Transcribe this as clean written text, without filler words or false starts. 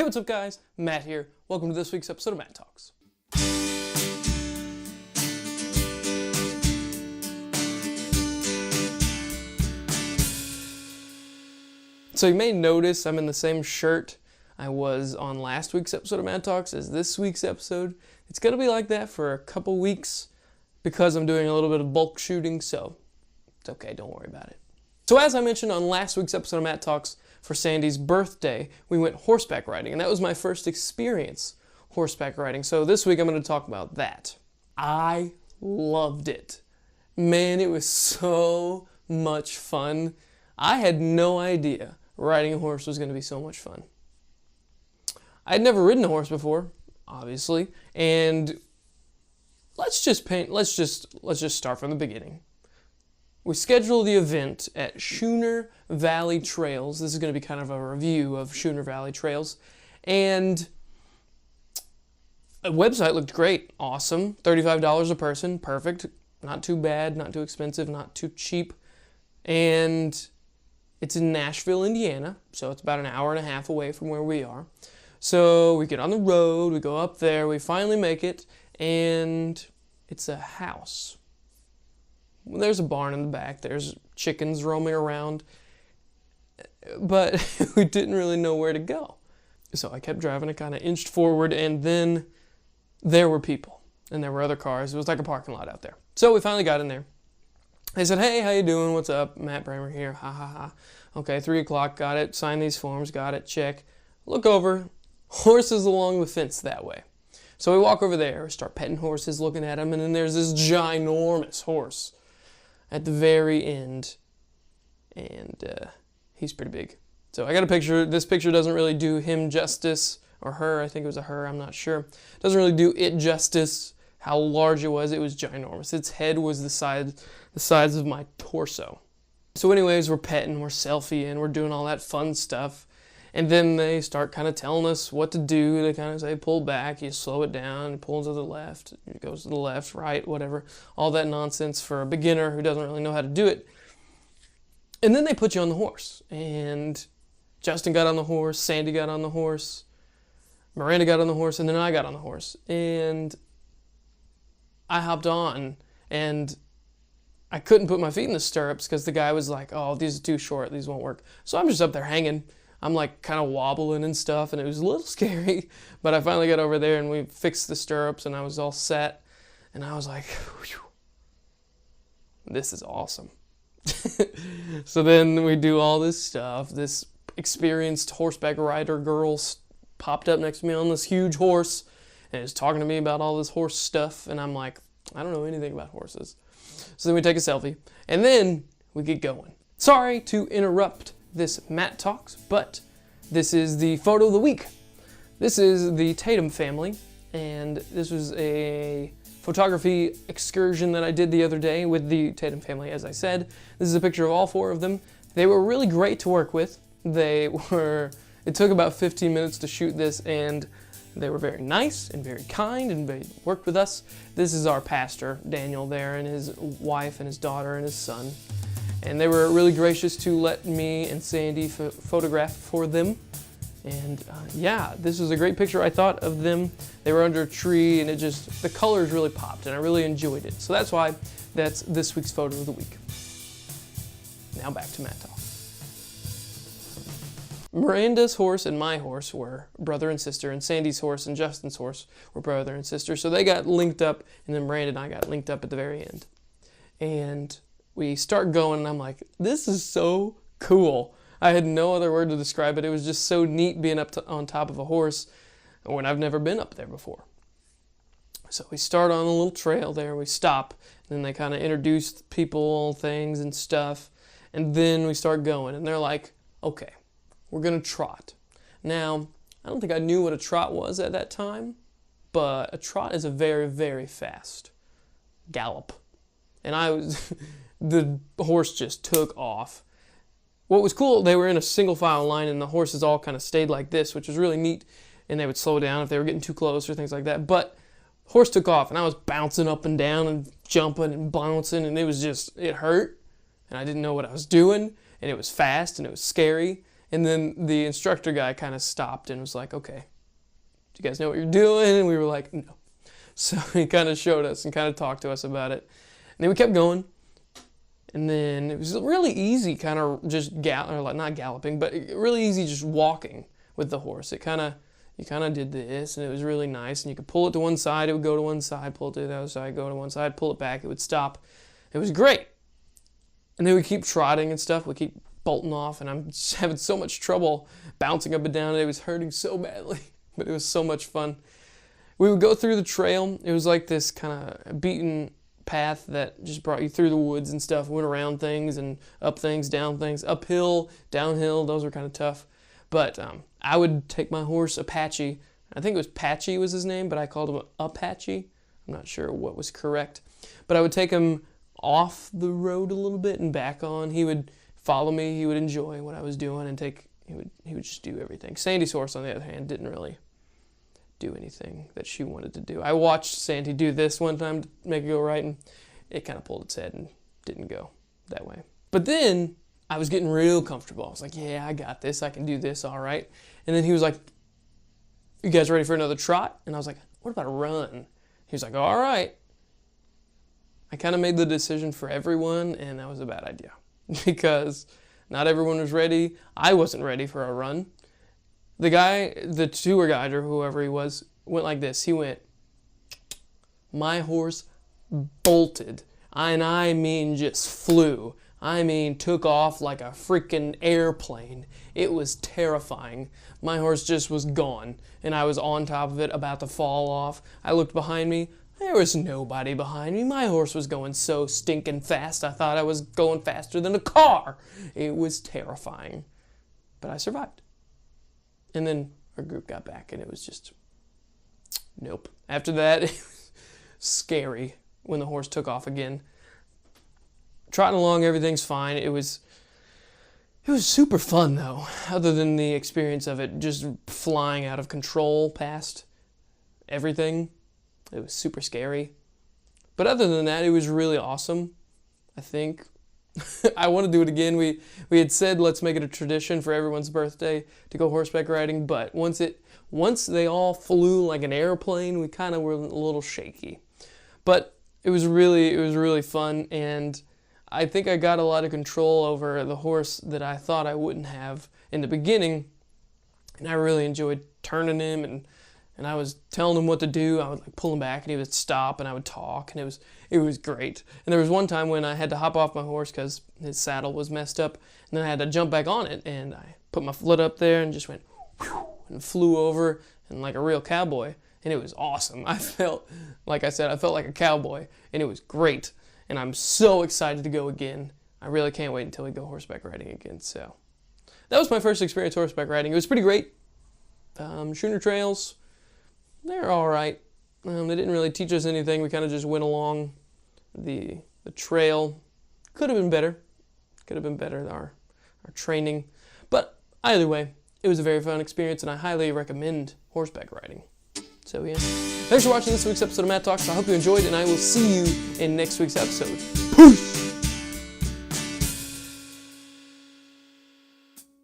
Hey, what's up guys? Matt here. Welcome to this week's episode of MATTtalks. So you may notice I'm in the same shirt I was on last week's episode of MATTtalks as this week's episode. It's going to be like that for a couple weeks because I'm doing a little bit of bulk shooting, so it's okay, don't worry about it. So as I mentioned on last week's episode of MATTtalks, for Sandy's birthday, we went horseback riding, and that was my first experience horseback riding. So this week I'm going to talk about that. I loved it. Man, it was so much fun. I had no idea riding a horse was going to be so much fun. I'd never ridden a horse before, obviously, and let's just start from the beginning. We scheduled the event at Schooner Valley Trails. This is going to be kind of a review of Schooner Valley Trails. And the website looked great. Awesome. $35 a person. Perfect. Not too bad, not too expensive, not too cheap. And it's in Nashville, Indiana. So it's about an hour and a half away from where we are. So we get on the road, we go up there, we finally make it, and it's a house. There's a barn in the back, there's chickens roaming around, but we didn't really know where to go. So I kept driving, I kind of inched forward, and then there were people, and there were other cars. It was like a parking lot out there. So we finally got in there. They said, hey, how you doing? What's up? Matt Bramer here, ha ha ha. Okay, 3 o'clock, got it, sign these forms, got it, check. Look over, horses along the fence that way. So we walk over there, start petting horses, looking at them, and then there's this ginormous horse at the very end, and he's pretty big. So I got a picture. This picture doesn't really do him justice, or her, I think it was a her, I'm not sure. Doesn't really do it justice, how large it was. It was ginormous. Its head was the size of my torso. So anyways, we're petting, we're selfieing, we're doing all that fun stuff. And then they start kind of telling us what to do. They kind of say, pull back, you slow it down, pull to the left, it goes to the left, right, whatever. All that nonsense for a beginner who doesn't really know how to do it. And then they put you on the horse. And Justin got on the horse, Sandy got on the horse, Miranda got on the horse, and then I got on the horse. And I hopped on, and I couldn't put my feet in the stirrups because the guy was like, oh, these are too short, these won't work. So I'm just up there hanging. I'm like kind of wobbling and stuff, and it was a little scary, but I finally got over there and we fixed the stirrups and I was all set, and I was like, whew, this is awesome. So then we do all this stuff. This experienced horseback rider girl popped up next to me on this huge horse and is talking to me about all this horse stuff, and I'm like, I don't know anything about horses. So then we take a selfie, and then we get going. Sorry to interrupt this MATTtalks, but this is the photo of the week. This is the Tatum family, and this was a photography excursion that I did the other day with the Tatum family, as I said. This is a picture of all 4 of them. They were really great to work with. It took about 15 minutes to shoot this, and they were very nice and very kind, and they worked with us. This is our pastor, Daniel, there, and his wife and his daughter and his son. And they were really gracious to let me and Sandy photograph for them. And yeah, this was a great picture, I thought, of them. They were under a tree, and the colors really popped, and I really enjoyed it. So that's why that's this week's photo of the week. Now back to MATTtalks. Miranda's horse and my horse were brother and sister, and Sandy's horse and Justin's horse were brother and sister. So they got linked up, and then Miranda and I got linked up at the very end. And we start going, and I'm like, this is so cool. I had no other word to describe it. It was just so neat being on top of a horse when I've never been up there before. So we start on a little trail there, we stop, and then they kind of introduce people, things and stuff, and then we start going, and they're like, okay, we're gonna trot. Now, I don't think I knew what a trot was at that time, but a trot is a very, very fast gallop. And the horse just took off. What was cool, they were in a single file line, and the horses all kind of stayed like this, which was really neat, and they would slow down if they were getting too close or things like that. But horse took off, and I was bouncing up and down and jumping and bouncing, and it hurt, and I didn't know what I was doing, and it was fast, and it was scary, And then the instructor guy kind of stopped and was like, okay, do you guys know what you're doing? And we were like, no. So he kind of showed us and kind of talked to us about it. And then we kept going. And then it was really easy kind of just not galloping, but really easy just walking with the horse. You kind of did this, and it was really nice. And you could pull it to one side, it would go to one side, pull it to the other side, go to one side, pull it back, it would stop. It was great. And then we keep trotting and stuff. We keep bolting off, and I'm just having so much trouble bouncing up and down. It was hurting so badly, but it was so much fun. We would go through the trail. It was like this kind of beaten path that just brought you through the woods and stuff, went around things and up things, down things, uphill, downhill. Those were kind of tough. But I would take my horse Apache. I think it was Patchy was his name, but I called him Apache. I'm not sure what was correct. But I would take him off the road a little bit and back on. He would follow me. He would enjoy what I was doing and he would just do everything. Sandy's horse, on the other hand, didn't really do anything that she wanted to do. I watched Sandy do this one time to make it go right, and it kind of pulled its head and didn't go that way. But then I was getting real comfortable. I was like, yeah, I got this. I can do this all right. And then he was like, you guys ready for another trot? And I was like, what about a run? He was like, all right. I kind of made the decision for everyone, and that was a bad idea because not everyone was ready. I wasn't ready for a run. The tour guide or whoever he was, went like this. He went, my horse bolted. And I mean just flew. I mean took off like a freaking airplane. It was terrifying. My horse just was gone. And I was on top of it, about to fall off. I looked behind me. There was nobody behind me. My horse was going so stinking fast. I thought I was going faster than a car. It was terrifying. But I survived. And then our group got back, and it was just, nope. After that, it was scary when the horse took off again. Trotting along, everything's fine. It was super fun, though, other than the experience of it just flying out of control past everything. It was super scary. But other than that, it was really awesome, I think. I want to do it again. We had said let's make it a tradition for everyone's birthday to go horseback riding, but once they all flew like an airplane, we kind of were a little shaky. But it was really fun, and I think I got a lot of control over the horse that I thought I wouldn't have in the beginning, and I really enjoyed turning him, and I was telling him what to do. I would like pull him back, and he would stop, and I would talk, and it was great. And there was one time when I had to hop off my horse because his saddle was messed up, and then I had to jump back on it, and I put my foot up there and just went whew, and flew over, and like a real cowboy, and it was awesome. I felt like a cowboy, and it was great, and I'm so excited to go again. I really can't wait until we go horseback riding again. So that was my first experience horseback riding. It was pretty great. Schooner trails, they're all right. They didn't really teach us anything. We kind of just went along the trail. Could have been better. Our training. But either way, it was a very fun experience, and I highly recommend horseback riding. So yeah. Thanks for watching this week's episode of MATTtalks. I hope you enjoyed, and I will see you in next week's episode. Peace!